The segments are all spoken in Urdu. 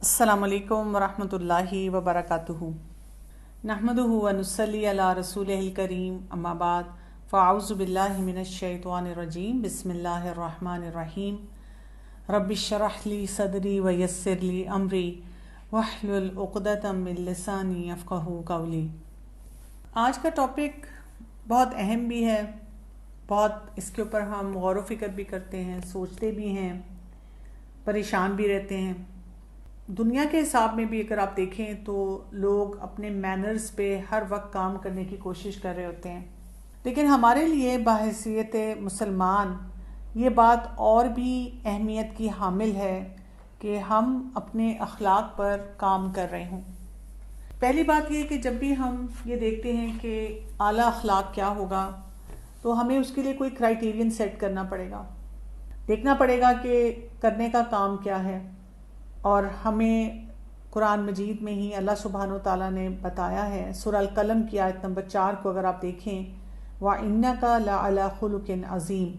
السلام علیکم ورحمۃ اللہ وبرکاتہ نحمدہ ونصلی علی رسولہ الکریم اما بعد فاعوذ باللہ من الشیطان الرجیم بسم اللہ الرحمن الرحیم رب اشرح لی صدری ویسر لی امری واحلل عقدۃ من لسانی یفقہوا قولی۔ آج کا ٹاپک بہت اہم بھی ہے، بہت اس کے اوپر ہم غور و فکر بھی کرتے ہیں، سوچتے بھی ہیں، پریشان بھی رہتے ہیں۔ دنیا کے حساب میں بھی اگر آپ دیکھیں تو لوگ اپنے مینرز پہ ہر وقت کام کرنے کی کوشش کر رہے ہوتے ہیں، لیکن ہمارے لیے بحیثیت مسلمان یہ بات اور بھی اہمیت کی حامل ہے کہ ہم اپنے اخلاق پر کام کر رہے ہوں۔ پہلی بات یہ کہ جب بھی ہم یہ دیکھتے ہیں کہ اعلیٰ اخلاق کیا ہوگا تو ہمیں اس کے لیے کوئی کرائیٹیرین سیٹ کرنا پڑے گا، دیکھنا پڑے گا کہ کرنے کا کام کیا ہے۔ اور ہمیں قرآن مجید میں ہی اللہ سبحانہ و تعالیٰ نے بتایا ہے، سورہ القلم کی آیت نمبر 4 کو اگر آپ دیکھیں، وَإِنَّكَ لَعَلَىٰ خُلُقٍ عَظِيمٍ،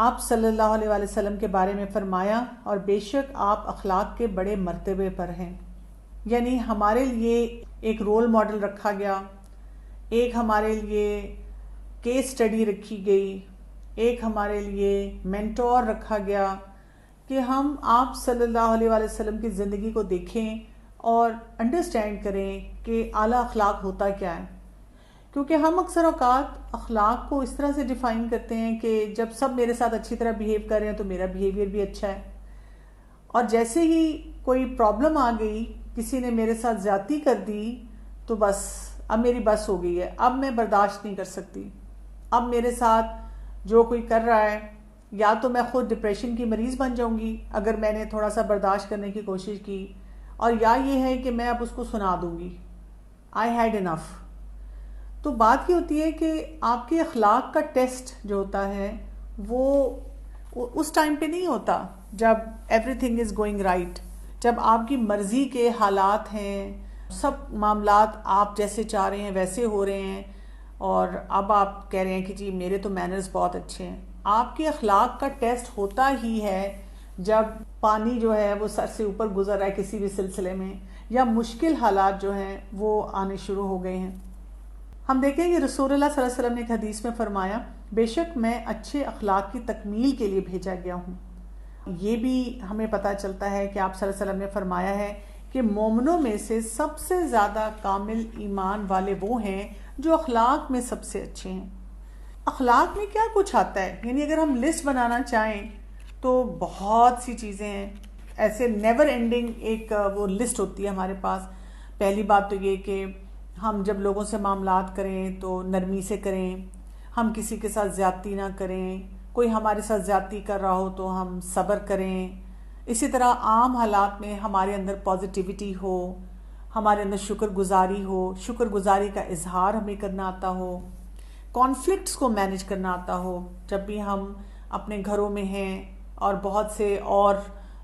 آپ صلی اللہ علیہ وآلہ وسلم کے بارے میں فرمایا اور بے شک آپ اخلاق کے بڑے مرتبے پر ہیں۔ یعنی ہمارے لیے ایک رول ماڈل رکھا گیا، ایک ہمارے لیے کیس سٹڈی رکھی گئی، ایک ہمارے لیے مینٹور رکھا گیا کہ ہم آپ صلی اللہ علیہ وآلہ وسلم کی زندگی کو دیکھیں اور انڈرسٹینڈ کریں کہ اعلیٰ اخلاق ہوتا کیا ہے۔ کیونکہ ہم اکثر اوقات اخلاق کو اس طرح سے ڈیفائن کرتے ہیں کہ جب سب میرے ساتھ اچھی طرح بیہیو کر رہے ہیں تو میرا بیہیویئر بھی اچھا ہے، اور جیسے ہی کوئی پرابلم آ گئی، کسی نے میرے ساتھ زیادتی کر دی تو بس اب میری بس ہو گئی ہے، اب میں برداشت نہیں کر سکتی، اب میرے ساتھ جو کوئی کر رہا ہے یا تو میں خود ڈپریشن کی مریض بن جاؤں گی اگر میں نے تھوڑا سا برداشت کرنے کی کوشش کی، اور یا یہ ہے کہ میں اب اس کو سنا دوں گی، آئی ہیڈ انف۔ تو بات یہ ہوتی ہے کہ آپ کے اخلاق کا ٹیسٹ جو ہوتا ہے وہ اس ٹائم پہ نہیں ہوتا جب every thing is going right, جب آپ کی مرضی کے حالات ہیں، سب معاملات آپ جیسے چاہ رہے ہیں ویسے ہو رہے ہیں، اور اب آپ کہہ رہے ہیں کہ جی میرے تو مینرز بہت اچھے ہیں۔ آپ کے اخلاق کا ٹیسٹ ہوتا ہی ہے جب پانی جو ہے وہ سر سے اوپر گزر رہا ہے کسی بھی سلسلے میں، یا مشکل حالات جو ہیں وہ آنے شروع ہو گئے ہیں۔ ہم دیکھیں کہ رسول اللہ صلی اللہ علیہ وسلم نے ایک حدیث میں فرمایا، بے شک میں اچھے اخلاق کی تکمیل کے لیے بھیجا گیا ہوں۔ یہ بھی ہمیں پتہ چلتا ہے کہ آپ صلی اللہ علیہ وسلم نے فرمایا ہے کہ مومنوں میں سے سب سے زیادہ کامل ایمان والے وہ ہیں جو اخلاق میں سب سے اچھے ہیں۔ اخلاق میں کیا کچھ آتا ہے، یعنی اگر ہم لسٹ بنانا چاہیں تو بہت سی چیزیں ہیں، ایسے نیور اینڈنگ ایک وہ لسٹ ہوتی ہے ہمارے پاس۔ پہلی بات تو یہ کہ ہم جب لوگوں سے معاملات کریں تو نرمی سے کریں، ہم کسی کے ساتھ زیادتی نہ کریں، کوئی ہمارے ساتھ زیادتی کر رہا ہو تو ہم صبر کریں۔ اسی طرح عام حالات میں ہمارے اندر پازیٹیوٹی ہو، ہمارے اندر شکر گزاری ہو، شکر گزاری کا اظہار ہمیں کرنا آتا ہو، کانفلکٹس کو مینج کرنا آتا ہو۔ جب بھی ہم اپنے گھروں میں ہیں اور بہت سے اور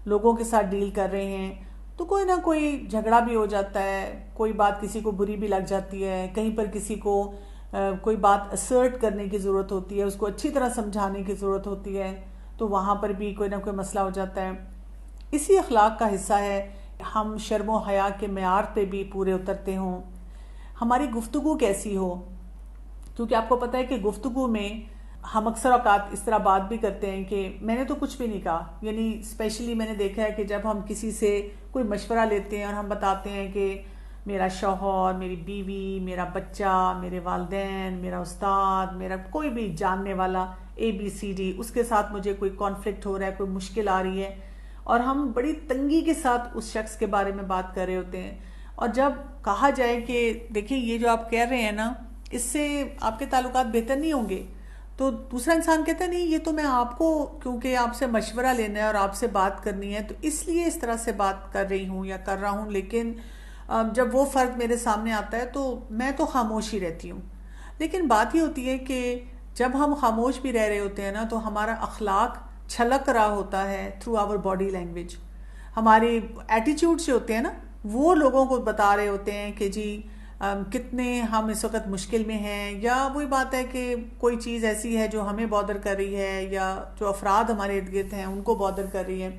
لوگوں کے ساتھ ڈیل کر رہے ہیں تو کوئی نہ کوئی جھگڑا بھی ہو جاتا ہے، کوئی بات کسی کو بری بھی لگ جاتی ہے، کہیں پر کسی کو کوئی بات اسرٹ کرنے کی ضرورت ہوتی ہے، اس کو اچھی طرح سمجھانے کی ضرورت ہوتی ہے، تو وہاں پر بھی کوئی نہ کوئی مسئلہ ہو جاتا ہے۔ اسی اخلاق کا حصہ ہے ہم شرم و حیا کے معیار پہ بھی پورے اترتے ہوں، ہماری گفتگو کیسی ہو، کیونکہ آپ کو پتہ ہے کہ گفتگو میں ہم اکثر اوقات اس طرح بات بھی کرتے ہیں کہ میں نے تو کچھ بھی نہیں کہا، یعنی اسپیشلی میں نے دیکھا ہے کہ جب ہم کسی سے کوئی مشورہ لیتے ہیں اور ہم بتاتے ہیں کہ میرا شوہر، میری بیوی، میرا بچہ، میرے والدین، میرا استاد، میرا کوئی بھی جاننے والا ABCD، اس کے ساتھ مجھے کوئی کانفلکٹ ہو رہا ہے، کوئی مشکل آ رہی ہے، اور ہم بڑی تنگی کے ساتھ اس شخص کے بارے میں بات کر رہے ہوتے ہیں، اور جب کہا جائے کہ دیکھیں یہ جو آپ کہہ رہے ہیں نا اس سے آپ کے تعلقات بہتر نہیں ہوں گے، تو دوسرا انسان کہتا ہے نہیں یہ تو میں آپ کو کیونکہ آپ سے مشورہ لینا ہے اور آپ سے بات کرنی ہے تو اس لیے اس طرح سے بات کر رہی ہوں یا کر رہا ہوں، لیکن جب وہ فرد میرے سامنے آتا ہے تو میں تو خاموش ہی رہتی ہوں۔ لیکن بات یہ ہوتی ہے کہ جب ہم خاموش بھی رہ رہے ہوتے ہیں نا تو ہمارا اخلاق چھلک رہا ہوتا ہے تھرو آور باڈی لینگویج، ہمارے ایٹیٹیوڈ سے ہوتے ہیں نا، وہ لوگوں کو بتا رہے ہوتے ہیں کہ جی کتنے ہم اس وقت مشکل میں ہیں، یا وہی بات ہے کہ کوئی چیز ایسی ہے جو ہمیں بادر کر رہی ہے یا جو افراد ہمارے ارد گرد ہیں ان کو بادر کر رہی ہے۔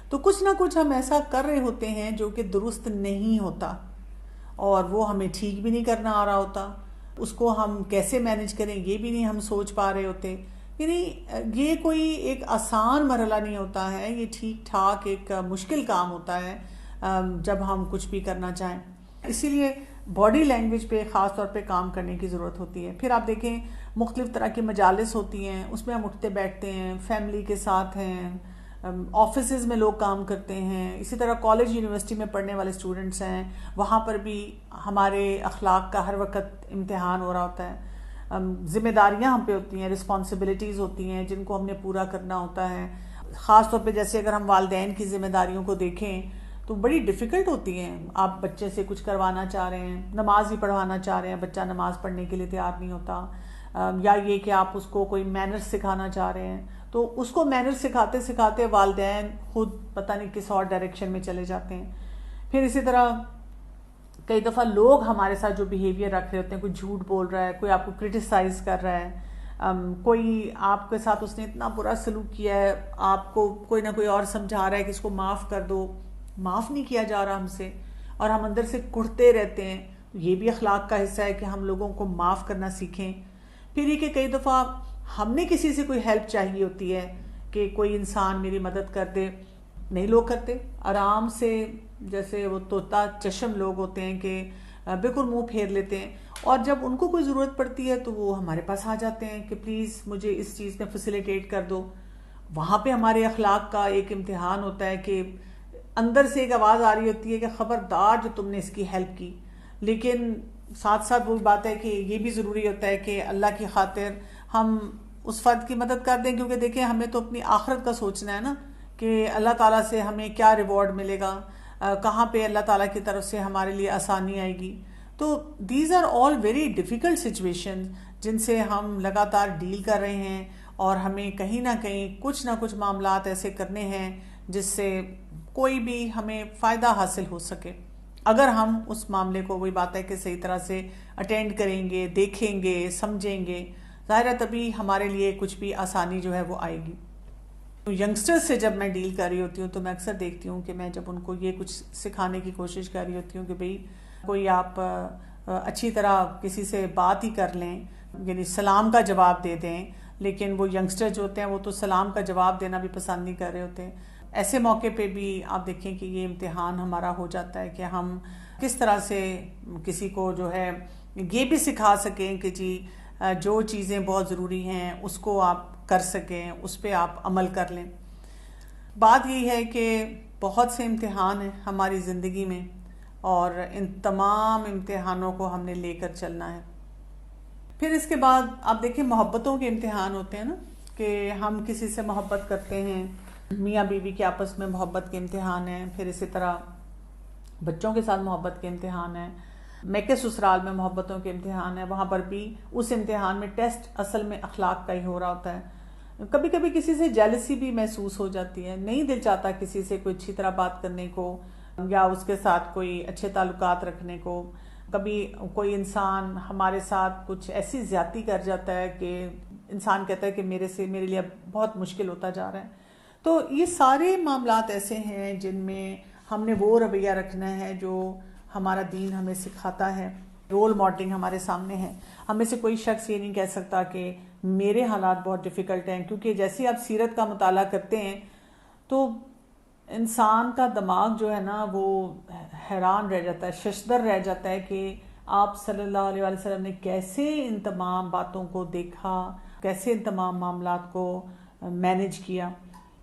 تو کچھ نہ کچھ ہم ایسا کر رہے ہوتے ہیں جو کہ درست نہیں ہوتا، اور وہ ہمیں ٹھیک بھی نہیں کرنا آ رہا ہوتا، اس کو ہم کیسے مینج کریں یہ بھی نہیں ہم سوچ پا رہے ہوتے. یعنی یہ کوئی ایک آسان مرحلہ نہیں ہوتا ہے، یہ ٹھیک ٹھاک ایک مشکل کام ہوتا ہے جب ہم کچھ بھی کرنا چاہیں. اسی لیے باڈی لینگویج پہ خاص طور پہ کام کرنے کی ضرورت ہوتی ہے. پھر آپ دیکھیں مختلف طرح کی مجالس ہوتی ہیں، اس میں ہم اٹھتے بیٹھتے ہیں، فیملی کے ساتھ ہیں، آفیسز میں لوگ کام کرتے ہیں، اسی طرح کالج یونیورسٹی میں پڑھنے والے اسٹوڈنٹس ہیں، وہاں پر بھی ہمارے اخلاق کا ہر وقت امتحان ہو رہا ہوتا ہے. ذمہ داریاں ہم پہ ہوتی ہیں، رسپانسبلٹیز ہوتی ہیں جن کو ہم نے پورا کرنا ہوتا ہے. خاص طور پہ جیسے اگر ہم والدین کی ذمہ داریوں کو دیکھیں تو بڑی ڈیفیکلٹ ہوتی ہیں. آپ بچے سے کچھ کروانا چاہ رہے ہیں، نماز ہی پڑھوانا چاہ رہے ہیں، بچہ نماز پڑھنے کے لیے تیار نہیں ہوتا، یا یہ کہ آپ اس کو کوئی مینرز سکھانا چاہ رہے ہیں تو اس کو مینرز سکھاتے سکھاتے والدین خود پتہ نہیں کس اور ڈائریکشن میں چلے جاتے ہیں. پھر اسی طرح کئی دفعہ لوگ ہمارے ساتھ جو بیہیویئر رکھ رہے ہوتے ہیں، کوئی جھوٹ بول رہا ہے، کوئی آپ کو کرٹیسائز کر رہا ہے، کوئی آپ کے ساتھ اس نے اتنا برا سلوک کیا ہے، آپ کو کوئی نہ کوئی اور سمجھا رہا ہے کہ اس کو معاف کر دو، معاف نہیں کیا جا رہا ہم سے، اور ہم اندر سے کڑھتے رہتے ہیں. یہ بھی اخلاق کا حصہ ہے کہ ہم لوگوں کو معاف کرنا سیکھیں. پھر یہ کہ کئی دفعہ ہم نے کسی سے کوئی ہیلپ چاہیے ہوتی ہے کہ کوئی انسان میری مدد کر دے، نہیں لوگ کرتے، آرام سے جیسے وہ طوطا چشم لوگ ہوتے ہیں کہ بالکل منہ پھیر لیتے ہیں، اور جب ان کو کوئی ضرورت پڑتی ہے تو وہ ہمارے پاس آ جاتے ہیں کہ پلیز مجھے اس چیز میں فیسیلیٹیٹ کر دو. وہاں پہ ہمارے اخلاق کا ایک امتحان ہوتا ہے کہ اندر سے ایک آواز آ رہی ہوتی ہے کہ خبردار جو تم نے اس کی ہیلپ کی، لیکن ساتھ ساتھ وہ بات ہے کہ یہ بھی ضروری ہوتا ہے کہ اللہ کی خاطر ہم اس فرد کی مدد کر دیں، کیونکہ دیکھیں ہمیں تو اپنی آخرت کا سوچنا ہے نا کہ اللہ تعالیٰ سے ہمیں کیا ریوارڈ ملے گا، کہاں پہ اللہ تعالیٰ کی طرف سے ہمارے لیے آسانی آئے گی. تو these are all very difficult situation جن سے ہم لگاتار ڈیل کر رہے ہیں، اور ہمیں کہیں نہ کہیں کچھ نہ کچھ معاملات ایسے کرنے ہیں جس سے کوئی بھی ہمیں فائدہ حاصل ہو سکے اگر ہم اس معاملے کو، وہی بات ہے کہ صحیح طرح سے اٹینڈ کریں گے، دیکھیں گے، سمجھیں گے. ظاہر ہے تبھی ہمارے لیے کچھ بھی آسانی جو ہے وہ آئے گی. ینگسٹر سے جب میں ڈیل کر رہی ہوتی ہوں تو میں اکثر دیکھتی ہوں کہ میں جب ان کو یہ کچھ سکھانے کی کوشش کر رہی ہوتی ہوں کہ بھئی کوئی آپ اچھی طرح کسی سے بات ہی کر لیں، یعنی سلام کا جواب دے دیں، لیکن وہ ینگسٹر جو ہوتے ہیں وہ تو سلام کا جواب دینا بھی پسند نہیں کر رہے ہوتے ہیں. ایسے موقع پہ بھی آپ دیکھیں کہ یہ امتحان ہمارا ہو جاتا ہے کہ ہم کس طرح سے کسی کو جو ہے یہ بھی سکھا سکیں کہ جی جو چیزیں بہت ضروری ہیں اس کو آپ کر سکیں، اس پہ آپ عمل کر لیں. بات یہی ہے کہ بہت سے امتحان ہیں ہماری زندگی میں، اور ان تمام امتحانوں کو ہم نے لے کر چلنا ہے. پھر اس کے بعد آپ دیکھیں محبتوں کے امتحان ہوتے ہیں نا، کہ ہم کسی سے محبت کرتے ہیں، میاں بیوی کے آپس میں محبت کے امتحان ہیں. پھر اسی طرح بچوں کے ساتھ محبت کے امتحان ہیں، میکے سسرال میں محبتوں کے امتحان ہے. وہاں پر بھی اس امتحان میں ٹیسٹ اصل میں اخلاق کا ہی ہو رہا ہوتا ہے. کبھی کبھی کسی سے جیلسی بھی محسوس ہو جاتی ہے، نہیں دل چاہتا کسی سے کوئی اچھی طرح بات کرنے کو یا اس کے ساتھ کوئی اچھے تعلقات رکھنے کو. کبھی کوئی انسان ہمارے ساتھ کچھ ایسی زیادتی کر جاتا ہے کہ انسان کہتا ہے کہ میرے لیے بہت مشکل ہوتا جا رہا ہے. تو یہ سارے معاملات ایسے ہیں جن میں ہم نے وہ رویہ رکھنا ہے جو ہمارا دین ہمیں سکھاتا ہے. رول ماڈلنگ ہمارے سامنے ہے. ہمیں سے کوئی شخص یہ نہیں کہہ سکتا کہ میرے حالات بہت ڈیفیکلٹ ہیں، کیونکہ جیسے آپ سیرت کا مطالعہ کرتے ہیں تو انسان کا دماغ جو ہے نا وہ حیران رہ جاتا ہے، ششدر رہ جاتا ہے کہ آپ صلی اللہ علیہ وسلم نے کیسے ان تمام باتوں کو دیکھا، کیسے ان تمام معاملات کو مینیج کیا.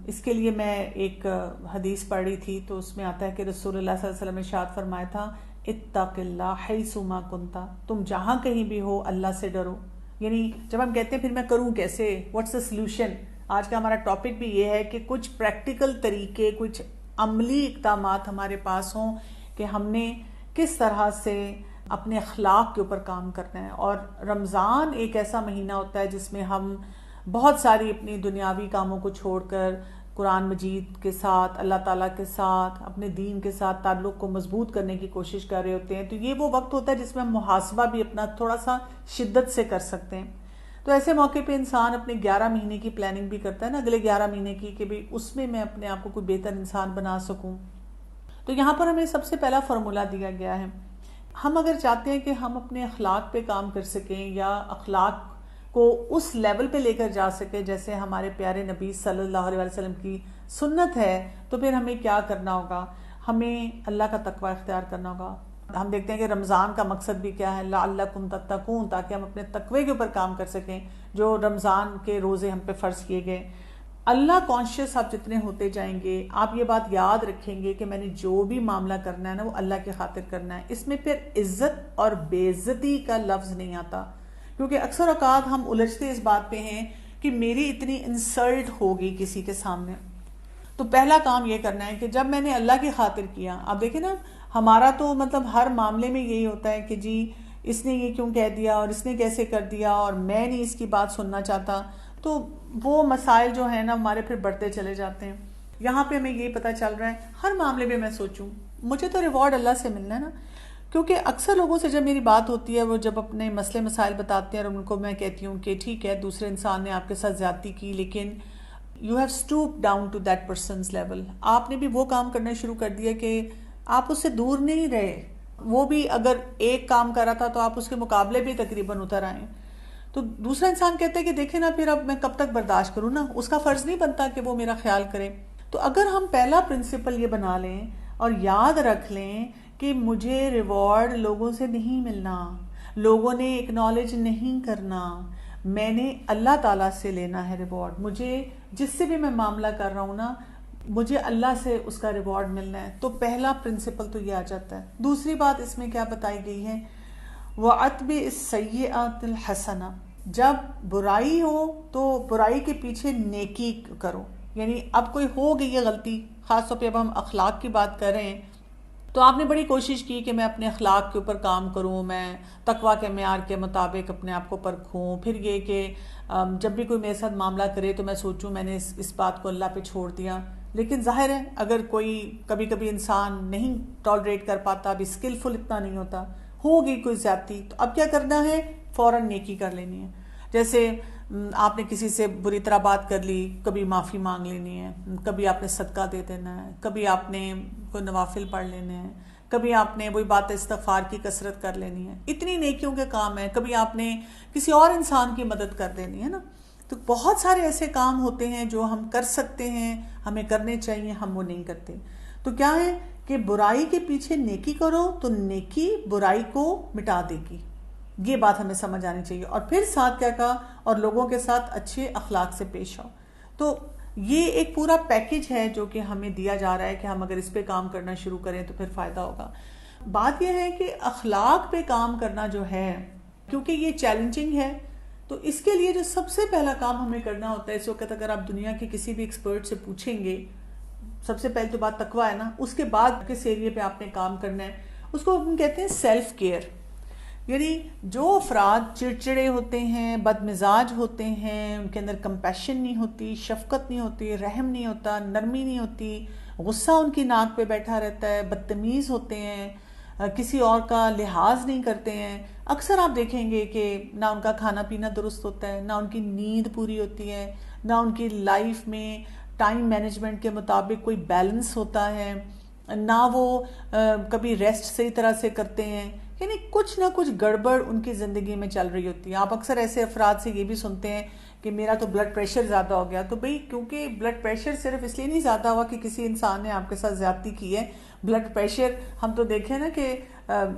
اس کے لیے میں ایک حدیث پڑھ رہی تھی تو اس میں آتا ہے کہ رسول اللہ صلی اللہ علیہ وسلم نے ارشاد فرمایا تھا، اتق اللہ حیث ما کنت، تم جہاں کہیں بھی ہو اللہ سے ڈرو. یعنی جب ہم کہتے ہیں پھر میں کروں کیسے، واٹس دا سلوشن، آج کا ہمارا ٹاپک بھی یہ ہے کہ کچھ پریکٹیکل طریقے، کچھ عملی اقدامات ہمارے پاس ہوں کہ ہم نے کس طرح سے اپنے اخلاق کے اوپر کام کرنا ہے. اور رمضان ایک ایسا مہینہ ہوتا ہے جس میں ہم بہت ساری اپنی دنیاوی کاموں کو چھوڑ کر قرآن مجید کے ساتھ، اللہ تعالیٰ کے ساتھ، اپنے دین کے ساتھ تعلق کو مضبوط کرنے کی کوشش کر رہے ہوتے ہیں. تو یہ وہ وقت ہوتا ہے جس میں ہم محاسبہ بھی اپنا تھوڑا سا شدت سے کر سکتے ہیں. تو ایسے موقع پہ انسان اپنے 11 مہینے کی پلاننگ بھی کرتا ہے نا، اگلے 11 مہینے کی، کہ بھئی اس میں اپنے آپ کو کوئی بہتر انسان بنا سکوں. تو یہاں پر ہمیں سب سے پہلا فارمولہ دیا گیا ہے. ہم اگر چاہتے ہیں کہ ہم اپنے اخلاق پہ کام کر سکیں یا اخلاق کو اس لیول پہ لے کر جا سکیں جیسے ہمارے پیارے نبی صلی اللہ علیہ وسلم کی سنت ہے، تو پھر ہمیں کیا کرنا ہوگا؟ ہمیں اللہ کا تقوی اختیار کرنا ہوگا. ہم دیکھتے ہیں کہ رمضان کا مقصد بھی کیا ہے، لعلکم تتقون، تاکہ ہم اپنے تقوی کے اوپر کام کر سکیں، جو رمضان کے روزے ہم پہ فرض کیے گئے. اللہ کانشیس آپ جتنے ہوتے جائیں گے، آپ یہ بات یاد رکھیں گے کہ میں نے جو بھی معاملہ کرنا ہے نا وہ اللہ کی خاطر کرنا ہے. اس میں پھر عزت اور بے عزتی کا لفظ نہیں آتا، کیونکہ اکثر اوقات ہم الجھتے اس بات پہ ہیں کہ میری اتنی انسلٹ ہوگی کسی کے سامنے. تو پہلا کام یہ کرنا ہے کہ جب میں نے اللہ کی خاطر کیا، آپ دیکھیں نا ہمارا تو مطلب ہر معاملے میں یہی ہوتا ہے کہ جی اس نے یہ کیوں کہہ دیا اور اس نے کیسے کر دیا اور میں نہیں اس کی بات سننا چاہتا. تو وہ مسائل جو ہیں نا ہمارے پھر بڑھتے چلے جاتے ہیں. یہاں پہ ہمیں یہ پتہ چل رہا ہے ہر معاملے میں میں سوچوں مجھے تو ریوارڈ اللہ سے ملنا ہے نا. کیونکہ اکثر لوگوں سے جب میری بات ہوتی ہے، وہ جب اپنے مسئلے مسائل بتاتے ہیں اور ان کو میں کہتی ہوں کہ ٹھیک ہے دوسرے انسان نے آپ کے ساتھ زیادتی کی، لیکن you have stoop down to that person's level. آپ نے بھی وہ کام کرنا شروع کر دیا کہ آپ اس سے دور نہیں رہے. وہ بھی اگر ایک کام کر رہا تھا تو آپ اس کے مقابلے بھی تقریباً اتر آئیں. تو دوسرا انسان کہتا ہے کہ دیکھیں نا پھر اب میں کب تک برداشت کروں نا، اس کا فرض نہیں بنتا کہ وہ میرا خیال کرے. تو اگر ہم پہلا پرنسپل یہ بنا لیں اور یاد رکھ لیں کہ مجھے ریوارڈ لوگوں سے نہیں ملنا، لوگوں نے اکنالج نہیں کرنا، میں نے اللہ تعالیٰ سے لینا ہے ریوارڈ. مجھے جس سے بھی میں معاملہ کر رہا ہوں نا مجھے اللہ سے اس کا ریوارڈ ملنا ہے. تو پہلا پرنسپل تو یہ آ جاتا ہے. دوسری بات اس میں کیا بتائی گئی ہے، وَأَتْبِعِ السَّيِّئَةَ الْحَسَنَةَ، جب برائی ہو تو برائی کے پیچھے نیکی کرو. یعنی اب کوئی ہو گئی ہے غلطی، خاص طور پہ اب ہم اخلاق کی بات کر رہے ہیں، تو آپ نے بڑی کوشش کی کہ میں اپنے اخلاق کے اوپر کام کروں، میں تقویٰ کے معیار کے مطابق اپنے آپ کو پرکھوں. پھر یہ کہ جب بھی کوئی میرے ساتھ معاملہ کرے تو میں سوچوں میں نے اس بات کو اللہ پہ چھوڑ دیا. لیکن ظاہر ہے اگر کوئی کبھی کبھی انسان نہیں ٹالریٹ کر پاتا، ابھی اسکلفل اتنا نہیں ہوتا، ہوگی کوئی زیادتی، تو اب کیا کرنا ہے، فوراً نیکی کر لینی ہے. جیسے آپ نے کسی سے بری طرح بات کر لی، کبھی معافی مانگ لینی ہے، کبھی آپ نے صدقہ دے دینا ہے، کبھی آپ نے کوئی نوافل پڑھ لینے ہیں، کبھی آپ نے وہی بات استغفار کی کثرت کر لینی ہے. اتنی نیکیوں کے کام ہیں. کبھی آپ نے کسی اور انسان کی مدد کر دینی ہے نا. تو بہت سارے ایسے کام ہوتے ہیں جو ہم کر سکتے ہیں، ہمیں کرنے چاہیے، ہم وہ نہیں کرتے. تو کیا ہے کہ برائی کے پیچھے نیکی کرو تو نیکی برائی کو مٹا دے گی. یہ بات ہمیں سمجھ آنی چاہیے. اور پھر ساتھ کیا کہا، اور لوگوں کے ساتھ اچھے اخلاق سے پیش آؤ. تو یہ ایک پورا پیکج ہے جو کہ ہمیں دیا جا رہا ہے کہ ہم اگر اس پہ کام کرنا شروع کریں تو پھر فائدہ ہوگا. بات یہ ہے کہ اخلاق پہ کام کرنا جو ہے، کیونکہ یہ چیلنجنگ ہے، تو اس کے لیے جو سب سے پہلا کام ہمیں کرنا ہوتا ہے، اس وقت اگر آپ دنیا کے کسی بھی ایکسپرٹ سے پوچھیں گے، سب سے پہلے تو بات تقویٰ ہے نا. اس کے بعد کس ایریے پہ آپ نے کام کرنا ہے، اس کو ہم کہتے ہیں سیلف کیئر. یعنی جو افراد چڑچڑے ہوتے ہیں، بد مزاج ہوتے ہیں، ان کے اندر کمپیشن نہیں ہوتی، شفقت نہیں ہوتی، رحم نہیں ہوتا، نرمی نہیں ہوتی، غصہ ان کی ناک پہ بیٹھا رہتا ہے، بدتمیز ہوتے ہیں، کسی اور کا لحاظ نہیں کرتے ہیں، اکثر آپ دیکھیں گے کہ نہ ان کا کھانا پینا درست ہوتا ہے، نہ ان کی نیند پوری ہوتی ہے، نہ ان کی لائف میں ٹائم مینجمنٹ کے مطابق کوئی بیلنس ہوتا ہے، نہ وہ کبھی ریسٹ صحیح طرح سے کرتے ہیں. یعنی کچھ نہ کچھ گڑبڑ ان کی زندگی میں چل رہی ہوتی ہے. آپ اکثر ایسے افراد سے یہ بھی سنتے ہیں کہ میرا تو بلڈ پریشر زیادہ ہو گیا. تو بھئی کیونکہ بلڈ پریشر صرف اس لیے نہیں زیادہ ہوا کہ کسی انسان نے آپ کے ساتھ زیادتی کی ہے. بلڈ پریشر ہم تو دیکھیں نا کہ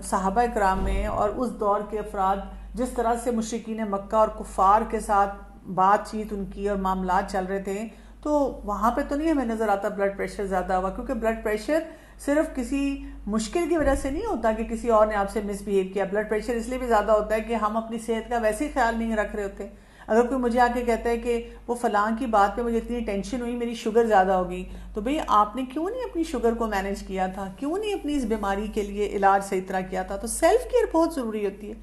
صحابہ کرام میں اور اس دور کے افراد جس طرح سے مشرکین مکہ اور کفار کے ساتھ بات چیت ان کی اور معاملات چل رہے تھے، تو وہاں پہ تو نہیں ہمیں نظر آتا بلڈ پریشر زیادہ ہوا. کیونکہ بلڈ پریشر صرف کسی مشکل کی وجہ سے نہیں ہوتا کہ کسی اور نے آپ سے مس بیہیو کیا. بلڈ پریشر اس لیے بھی زیادہ ہوتا ہے کہ ہم اپنی صحت کا ویسے ہی خیال نہیں رکھ رہے ہوتے. اگر کوئی مجھے آ کے کہتا ہے کہ وہ فلاں کی بات پہ مجھے اتنی ٹینشن ہوئی، میری شوگر زیادہ ہوگی، تو بھئی آپ نے کیوں نہیں اپنی شوگر کو مینیج کیا تھا، کیوں نہیں اپنی اس بیماری کے لیے علاج صحیح طرح کیا تھا. تو سیلف کیئر بہت ضروری ہوتی ہے.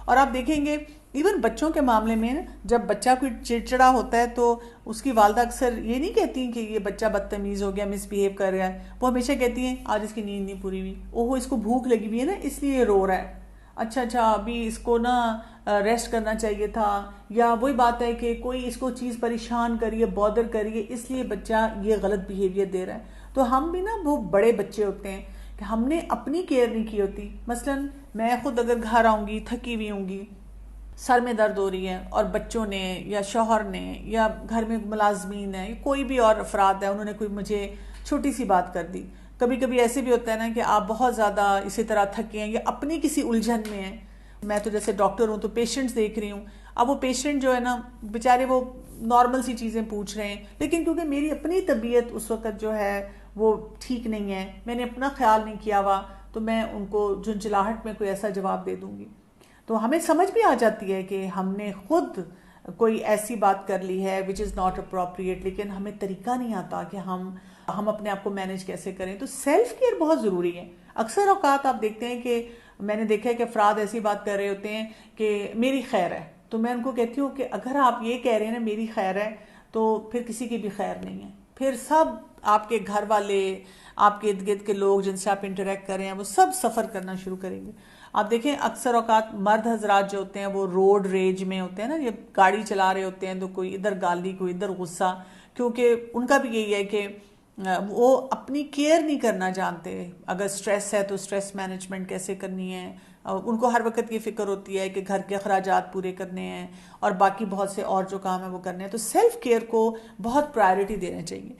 اور آپ دیکھیں گے ایون بچوں کے معاملے میں جب بچہ کوئی چڑچڑا ہوتا ہے تو اس کی والدہ اکثر یہ نہیں کہتی کہ یہ بچہ بدتمیز ہو گیا، مس بیہیو کر رہا ہے. وہ ہمیشہ کہتی ہیں آج اس کی نیند نہیں پوری ہوئی، اوہو اس کو بھوک لگی ہوئی ہے نا اس لیے یہ رو رہا ہے. اچھا ابھی اس کو نا ریسٹ کرنا چاہیے تھا، یا وہی بات ہے کہ کوئی اس کو چیز پریشان کریے، بادر کریے، اس لیے بچہ یہ غلط بیہیویئر دے رہا ہے۔ تو ہم بھی نا وہ بڑے بچے ہوتے ہیں کہ ہم نے اپنی کیئر نہیں کی ہوتی۔ مثلا میں خود اگر گھر آؤں گی تھکی ہوئی ہوں گی، سر میں درد ہو رہی ہے، اور بچوں نے یا شوہر نے یا گھر میں ملازمین ہیں، کوئی بھی اور افراد ہے، انہوں نے کوئی مجھے چھوٹی سی بات کر دی۔ کبھی کبھی ایسے بھی ہوتا ہے نا کہ آپ بہت زیادہ اسی طرح تھکے ہیں یا اپنی کسی الجھن میں ہیں۔ میں تو جیسے ڈاکٹر ہوں تو پیشنٹس دیکھ رہی ہوں، اب وہ پیشنٹ جو ہے نا بیچارے وہ نارمل سی چیزیں پوچھ رہے ہیں، لیکن کیونکہ میری اپنی طبیعت اس وقت جو ہے وہ ٹھیک نہیں ہے، میں نے اپنا خیال نہیں کیا ہوا، تو میں ان کو جھنجھلاہٹ میں کوئی ایسا جواب دے دوں گی۔ تو ہمیں سمجھ بھی آ جاتی ہے کہ ہم نے خود کوئی ایسی بات کر لی ہے which is not appropriate، لیکن ہمیں طریقہ نہیں آتا کہ ہم اپنے آپ کو مینج کیسے کریں۔ تو سیلف کیئر بہت ضروری ہے۔ اکثر اوقات آپ دیکھتے ہیں کہ میں نے دیکھا ہے کہ افراد ایسی بات کر رہے ہوتے ہیں کہ میری خیر ہے، تو میں ان کو کہتی ہوں کہ اگر آپ یہ کہہ رہے ہیں نا میری خیر ہے، تو پھر کسی کی بھی خیر نہیں ہے، پھر سب آپ کے گھر والے، آپ کے ارد گرد کے لوگ جن سے آپ انٹریکٹ کر رہے ہیں وہ سب سفر کرنا شروع کریں گے۔ آپ دیکھیں اکثر اوقات مرد حضرات جو ہوتے ہیں وہ روڈ ریج میں ہوتے ہیں نا، جب گاڑی چلا رہے ہوتے ہیں تو کوئی ادھر گالی کوئی ادھر غصہ، کیونکہ ان کا بھی یہی ہے کہ وہ اپنی کیئر نہیں کرنا جانتے۔ اگر سٹریس ہے تو سٹریس مینجمنٹ کیسے کرنی ہے، ان کو ہر وقت یہ فکر ہوتی ہے کہ گھر کے اخراجات پورے کرنے ہیں اور باقی بہت سے اور جو کام ہیں وہ کرنے ہیں۔ تو سیلف کیئر کو بہت پرائرٹی دینا چاہیے۔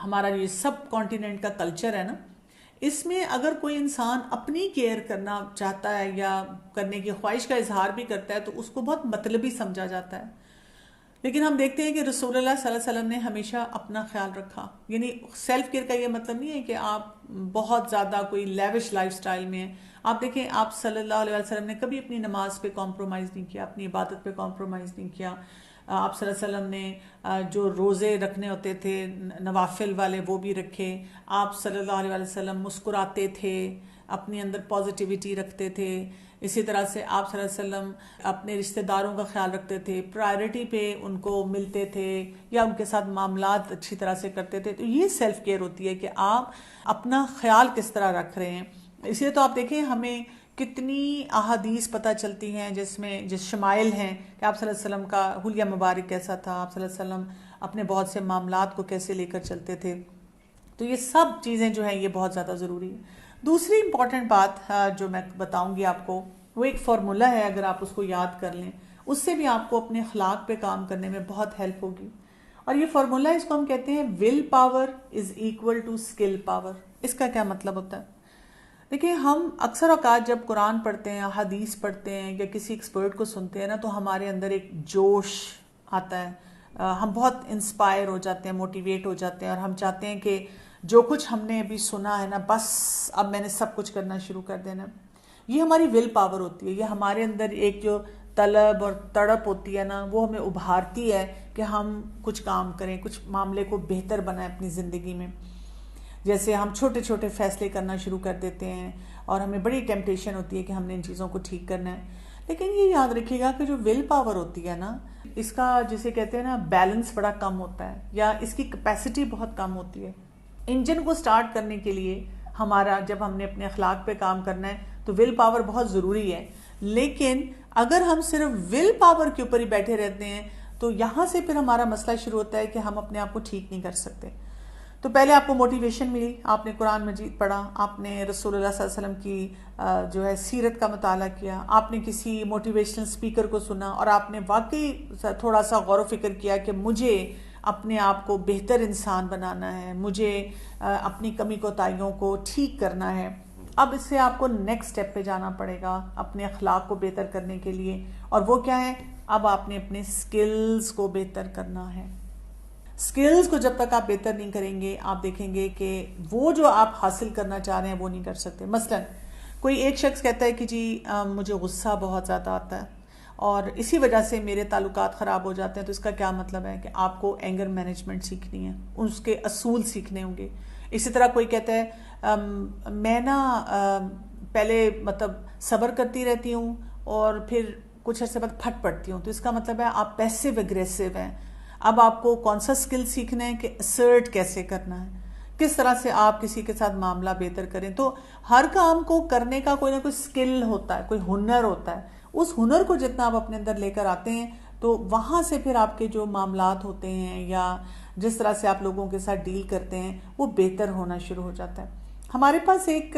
ہمارا یہ سب کانٹیننٹ کا کلچر ہے نا، اس میں اگر کوئی انسان اپنی کیئر کرنا چاہتا ہے یا کرنے کی خواہش کا اظہار بھی کرتا ہے تو اس کو بہت مطلبی سمجھا جاتا ہے۔ لیکن ہم دیکھتے ہیں کہ رسول اللہ صلی اللہ علیہ وسلم نے ہمیشہ اپنا خیال رکھا۔ یعنی سیلف کیئر کا یہ مطلب نہیں ہے کہ آپ بہت زیادہ کوئی لیوش لائف سٹائل میں ہیں۔ آپ دیکھیں آپ صلی اللہ علیہ وسلم نے کبھی اپنی نماز پہ کمپرومائز نہیں کیا، اپنی عبادت پہ کمپرومائز نہیں کیا۔ آپ صلی اللہ علیہ وسلم نے جو روزے رکھنے ہوتے تھے نوافل والے وہ بھی رکھے۔ آپ صلی اللہ علیہ وسلم مسکراتے تھے، اپنے اندر پازیٹیوٹی رکھتے تھے۔ اسی طرح سے آپ صلی اللہ علیہ وسلم اپنے رشتہ داروں کا خیال رکھتے تھے، پرائرٹی پہ ان کو ملتے تھے یا ان کے ساتھ معاملات اچھی طرح سے کرتے تھے۔ تو یہ سیلف کیئر ہوتی ہے کہ آپ اپنا خیال کس طرح رکھ رہے ہیں۔ اس لیے تو آپ دیکھیں ہمیں کتنی احادیث پتہ چلتی ہیں جس شمائل ہیں کہ آپ صلی اللہ علیہ وسلم کا حلیہ مبارک کیسا تھا، آپ صلی اللہ علیہ وسلم اپنے بہت سے معاملات کو کیسے لے کر چلتے تھے۔ تو یہ سب چیزیں جو ہیں یہ بہت زیادہ ضروری ہیں۔ دوسری امپورٹنٹ بات جو میں بتاؤں گی آپ کو، وہ ایک فارمولا ہے، اگر آپ اس کو یاد کر لیں اس سے بھی آپ کو اپنے اخلاق پہ کام کرنے میں بہت ہیلپ ہوگی۔ اور یہ فارمولا اس کو ہم کہتے ہیں will power is equal to skill power. اس کا کیا مطلب ہوتا ہے؟ دیکھیں ہم اکثر اوقات جب قرآن پڑھتے ہیں، حدیث پڑھتے ہیں یا کسی ایکسپرٹ کو سنتے ہیں نا، تو ہمارے اندر ایک جوش آتا ہے، ہم بہت انسپائر ہو جاتے ہیں، موٹیویٹ ہو جاتے ہیں، اور ہم چاہتے ہیں کہ جو کچھ ہم نے ابھی سنا ہے نا بس اب میں نے سب کچھ کرنا شروع کر دینا۔ یہ ہماری ول پاور ہوتی ہے، یہ ہمارے اندر ایک جو طلب اور تڑپ ہوتی ہے نا وہ ہمیں ابھارتی ہے کہ ہم کچھ کام کریں، کچھ معاملے کو بہتر بنائیں اپنی زندگی میں۔ جیسے ہم چھوٹے چھوٹے فیصلے کرنا شروع کر دیتے ہیں اور ہمیں بڑی ٹیمپٹیشن ہوتی ہے کہ ہم نے ان چیزوں کو ٹھیک کرنا ہے، لیکن یہ یاد رکھیے گا کہ جو ول پاور ہوتی ہے نا، اس کا جسے کہتے ہیں نا بیلنس بڑا کم ہوتا ہے، یا اس کی کیپیسٹی بہت کم ہوتی ہے۔ انجن کو سٹارٹ کرنے کے لیے ہمارا جب ہم نے اپنے اخلاق پہ کام کرنا ہے تو ول پاور بہت ضروری ہے، لیکن اگر ہم صرف ول پاور کے اوپر ہی بیٹھے رہتے ہیں تو یہاں سے پھر ہمارا مسئلہ شروع ہوتا ہے کہ ہم اپنے آپ کو ٹھیک نہیں کر سکتے۔ تو پہلے آپ کو موٹیویشن ملی، آپ نے قرآن مجید پڑھا، آپ نے رسول اللہ صلی اللہ علیہ وسلم کی جو ہے سیرت کا مطالعہ کیا، آپ نے کسی موٹیویشنل اسپیکر کو سنا اور آپ نے واقعی تھوڑا سا غور و فکر کیا کہ مجھے اپنے آپ کو بہتر انسان بنانا ہے، مجھے اپنی کمی کوتاہیوں کو ٹھیک کرنا ہے۔ اب اس سے آپ کو نیکسٹ اسٹیپ پہ جانا پڑے گا اپنے اخلاق کو بہتر کرنے کے لیے، اور وہ کیا ہے؟ اب آپ نے اپنے سکلز کو بہتر کرنا ہے۔ سکلز کو جب تک آپ بہتر نہیں کریں گے آپ دیکھیں گے کہ وہ جو آپ حاصل کرنا چاہ رہے ہیں وہ نہیں کر سکتے۔ مثلا کوئی ایک شخص کہتا ہے کہ جی مجھے غصہ بہت زیادہ آتا ہے اور اسی وجہ سے میرے تعلقات خراب ہو جاتے ہیں، تو اس کا کیا مطلب ہے کہ آپ کو اینگر مینجمنٹ سیکھنی ہے، اس کے اصول سیکھنے ہوں گے۔ اسی طرح کوئی کہتا ہے میں نا پہلے مطلب صبر کرتی رہتی ہوں اور پھر کچھ عرصے بعد پھٹ پڑتی ہوں، تو اس کا مطلب ہے آپ پیسیو اگریسو ہیں۔ اب آپ کو کون سا سکل سیکھنا ہے کہ اسرٹ کیسے کرنا ہے، کس طرح سے آپ کسی کے ساتھ معاملہ بہتر کریں. تو ہر کام کو کرنے کا کوئی نہ کوئی سکل ہوتا ہے, کوئی ہنر ہوتا ہے. اس ہنر کو جتنا آپ اپنے اندر لے کر آتے ہیں تو وہاں سے پھر آپ کے جو معاملات ہوتے ہیں یا جس طرح سے آپ لوگوں کے ساتھ ڈیل کرتے ہیں وہ بہتر ہونا شروع ہو جاتا ہے. ہمارے پاس ایک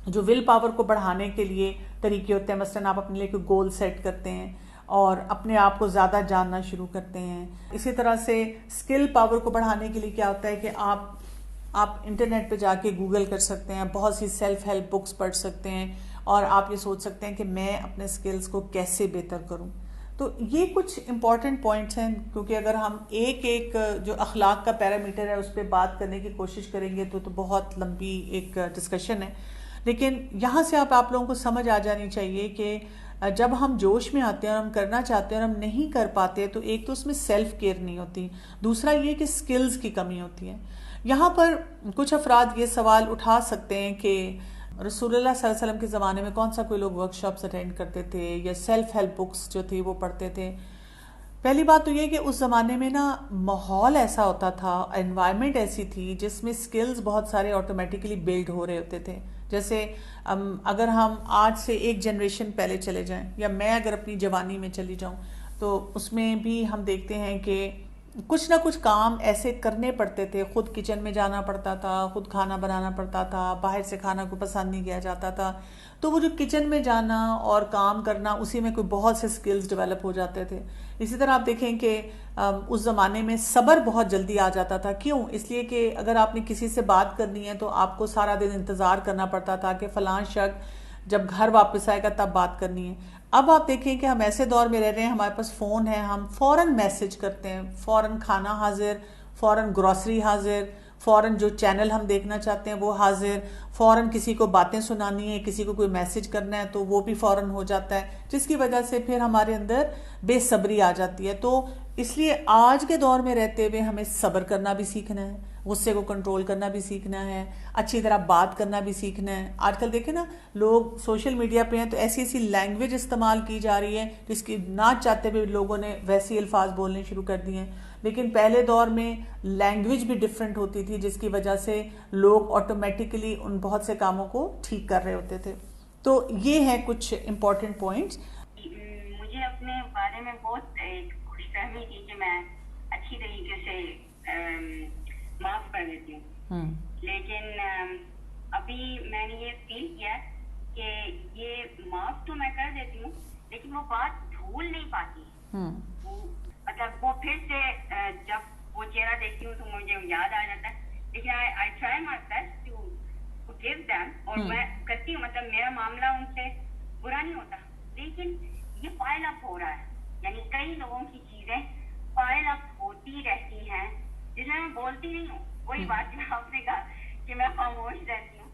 جو ول پاور کو بڑھانے کے لیے طریقے ہوتے ہیں. مثلاً آپ اپنے لیے کوئی گول سیٹ کرتے ہیں اور اپنے آپ کو زیادہ جاننا شروع کرتے ہیں. اسی طرح سے اسکل پاور کو بڑھانے کے لیے کیا ہوتا ہے کہ آپ انٹرنیٹ پہ جا کے گوگل کر سکتے ہیں, بہت سی سیلف ہیلپ بکس پڑھ سکتے ہیں اور آپ یہ سوچ سکتے ہیں کہ میں اپنے اسکلز کو کیسے بہتر کروں. تو یہ کچھ امپورٹنٹ پوائنٹس ہیں, کیونکہ اگر ہم ایک جو اخلاق کا پیرامیٹر ہے اس پہ بات کرنے کی کوشش کریں گے تو بہت لمبی ایک ڈسکشن ہے. لیکن یہاں سے آپ لوگوں کو سمجھ آ جانی چاہیے کہ جب ہم جوش میں آتے ہیں اور ہم کرنا چاہتے ہیں اور ہم نہیں کر پاتے تو ایک تو اس میں سیلف کیئر نہیں ہوتی, دوسرا یہ کہ سکلز کی کمی ہوتی ہے. یہاں پر کچھ افراد یہ سوال اٹھا سکتے ہیں کہ رسول اللہ صلی اللہ علیہ وسلم کے زمانے میں کون سا کوئی لوگ ورک شاپس اٹینڈ کرتے تھے یا سیلف ہیلپ بکس جو تھی وہ پڑھتے تھے. پہلی بات تو یہ کہ اس زمانے میں نا ماحول ایسا ہوتا تھا, انوائرمنٹ ایسی تھی جس میں سکلز بہت سارے آٹومیٹکلی بلڈ ہو رہے ہوتے تھے. جیسے اگر ہم آج سے ایک جنریشن پہلے چلے جائیں یا میں اگر اپنی جوانی میں چلی جاؤں تو اس میں بھی ہم دیکھتے ہیں کہ کچھ نہ کچھ کام ایسے کرنے پڑتے تھے. خود کچن میں جانا پڑتا تھا, خود کھانا بنانا پڑتا تھا, باہر سے کھانا کو پسند نہیں کیا جاتا تھا. تو وہ جو کچن میں جانا اور کام کرنا اسی میں کوئی بہت سے سکلز ڈیولپ ہو جاتے تھے. اسی طرح آپ دیکھیں کہ اس زمانے میں صبر بہت جلدی آ جاتا تھا. کیوں؟ اس لیے کہ اگر آپ نے کسی سے بات کرنی ہے تو آپ کو سارا دن انتظار کرنا پڑتا تھا کہ فلاں شخص جب گھر واپس آئے گا تب بات کرنی ہے. اب آپ دیکھیں کہ ہم ایسے دور میں رہ رہے ہیں, ہمارے پاس فون ہے, ہم فوراً میسج کرتے ہیں, فوراً کھانا حاضر, فوراً گروسری حاضر, فوراً جو چینل ہم دیکھنا چاہتے ہیں وہ حاضر, فوراً کسی کو باتیں سنانی ہے, کسی کو کوئی میسج کرنا ہے تو وہ بھی فوراً ہو جاتا ہے, جس کی وجہ سے پھر ہمارے اندر بے صبری آ جاتی ہے. تو اس لیے آج کے دور میں رہتے ہوئے ہمیں صبر کرنا بھی سیکھنا ہے, غصے کو کنٹرول کرنا بھی سیکھنا ہے, اچھی طرح بات کرنا بھی سیکھنا ہے. آج کل دیکھیں نا لوگ سوشل میڈیا پہ ہیں تو ایسی ایسی لینگویج استعمال کی جا رہی ہے جس کی نہ چاہتے ہوئے لوگوں نے ویسی الفاظ بولنے شروع کر دیے ہیں. لیکن پہلے دور میں لینگویج بھی ڈفرینٹ ہوتی تھی جس کی وجہ سے لوگ آٹومیٹکلی ان بہت سے کاموں کو ٹھیک کر رہے ہوتے تھے. تو یہ ہیں کچھ امپورٹنٹ پوائنٹس. مجھے اپنے بارے میں بہت خوش فہمی تھی کہ میں اچھی طریقے سے معاف کر دیتی ہوں, لیکن ابھی میں نے یہ فیل کیا کہ یہ معاف تو میں کر دیتی ہوں لیکن وہ بات بھول نہیں پاتی. مطلب وہ پھر سے جب وہ چہرہ دیکھتی ہوں تو مجھے یاد آ جاتا ہے, لیکن I try my best to give them, اور میں کرتی ہوں. مطلب میرا معاملہ ان سے برا نہیں ہوتا, لیکن یہ پائل اپ ہو رہا ہے. یعنی کئی لوگوں کی چیزیں پائل اپ ہوتی رہتی ہیں جس میں میں بولتی نہیں ہوں. وہی بات جو آپ نے کہا کہ میں خاموش رہتی ہوں,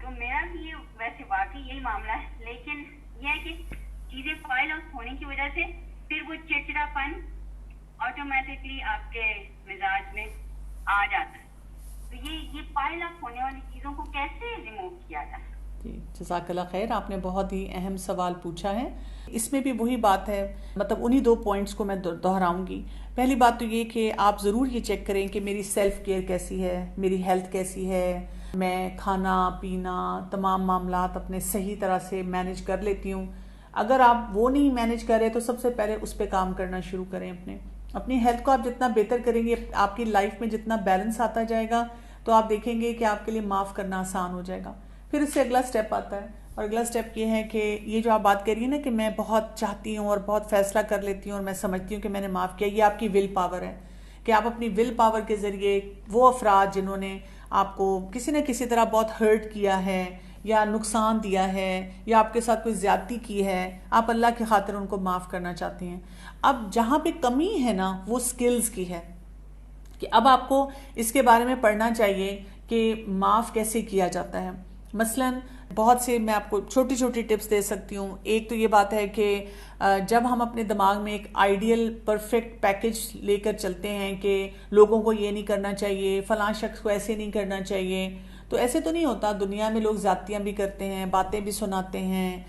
تو میرا بھی یہ ویسے واقعی یہی معاملہ ہے. لیکن یہ ہے کہ چیزیں پائل اپ ہونے کی وجہ سے پھر وہ چڑچڑا پن آٹومیٹکلی آپ کے مزاج میں آ جاتا ہے. تو یہ پائل اپ ہونے والی چیزوں کو کیسے ریموو کیا جائے؟ جی جزاک اللہ خیر, آپ نے بہت ہی اہم سوال پوچھا ہے. اس میں بھی وہی بات ہے, مطلب انہی 2 پوائنٹس کو میں دہراؤں گی. پہلی بات تو یہ کہ آپ ضرور یہ چیک کریں کہ میری سیلف کیئر کیسی ہے, میری ہیلتھ کیسی ہے, میں کھانا پینا تمام معاملات اپنے صحیح طرح سے مینیج کر لیتی ہوں. اگر آپ وہ نہیں مینیج کر رہے تو سب سے پہلے اس پہ کام کرنا شروع کریں. اپنی ہیلتھ کو آپ جتنا بہتر کریں گے, آپ کی لائف میں جتنا بیلنس آتا جائے گا تو آپ دیکھیں گے کہ آپ کے لیے معاف کرنا آسان ہو جائے گا. پھر اس سے اگلا سٹیپ آتا ہے, اور اگلا سٹیپ یہ ہے کہ یہ جو آپ بات کر رہی ہیں نا کہ میں بہت چاہتی ہوں اور بہت فیصلہ کر لیتی ہوں اور میں سمجھتی ہوں کہ میں نے معاف کیا, یہ آپ کی ول پاور ہے کہ آپ اپنی ول پاور کے ذریعے وہ افراد جنہوں نے آپ کو کسی نہ کسی طرح بہت ہرٹ کیا ہے یا نقصان دیا ہے یا آپ کے ساتھ کوئی زیادتی کی ہے, آپ اللہ کی خاطر ان کو معاف کرنا چاہتی ہیں. اب جہاں پہ کمی ہے نا وہ سکلز کی ہے کہ اب آپ کو اس کے بارے میں پڑھنا چاہیے کہ معاف کیسے کیا جاتا ہے. مثلاً بہت سے میں آپ کو چھوٹی چھوٹی ٹپس دے سکتی ہوں. ایک تو یہ بات ہے کہ جب ہم اپنے دماغ میں ایک آئیڈیل پرفیکٹ پیکج لے کر چلتے ہیں کہ لوگوں کو یہ نہیں کرنا چاہیے, فلاں شخص کو ایسے نہیں کرنا چاہیے, تو ایسے تو نہیں ہوتا. دنیا میں لوگ زیادتیاں بھی کرتے ہیں, باتیں بھی سناتے ہیں,